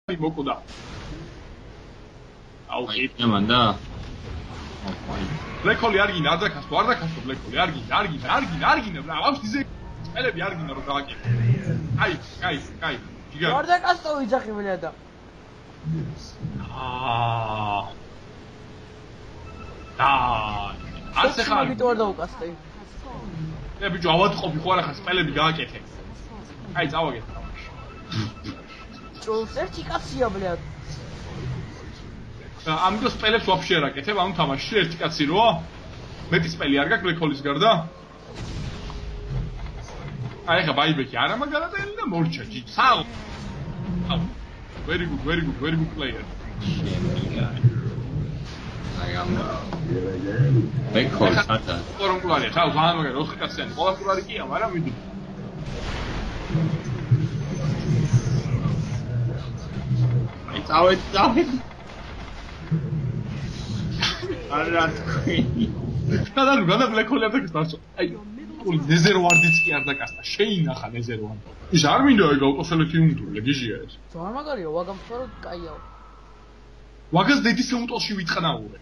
მოკვდა. აუ ხიტა მანდა. ბლეკჰოლი არ გინდა, არ დაკასტო, არ დაკასტო ბლეკჰოლი, არ გინდა, არ გინდა, რა, ვაფშე ზე წელები არ გინდა რომ დააკეთე. კაი. ჯიგარ. არ დაკასტო ვიძახი ბლედა. ასე ხარ. ვიტო არ დაუკასტე. ე ბიჭო, ავატყობი ხო არა ხარ წელები გააკეთე. აი, წავაგეთ. ერთი კაცია ბლედ. ამიტომ სპელებს ვაფშე არ აკეთებ, ამ თამაშში ერთი კაცი როა? მეტი სპელი არ გაქვს ბლეკჰოლის გარდა? აი ხა ბაიბექი არა მაგალადელი და მორჩა ჯიჯ. საუ. Very good player. აი ამ ბლეკჰოლი სადა. ყორონკულარია, ხა ზანა მაგარი 4 კაციანი. ყორონკულარი კია, მაგრამ მიდი. წავედ. არა თქვი. და განა ბლეკჰოლი არ დაკასტა. აი, ყოლი ნეზერვარდიც კი არ დაკასტა. შეინახა ნეზერვარდი. ის არ მინდა ეგ აუტოსელექტი უნდურია, გიჟია ეს. ზოარ მაგარია, ვაგამფარო კაიაო. ვაგას დედის უმტოლში ვიწყნაურე.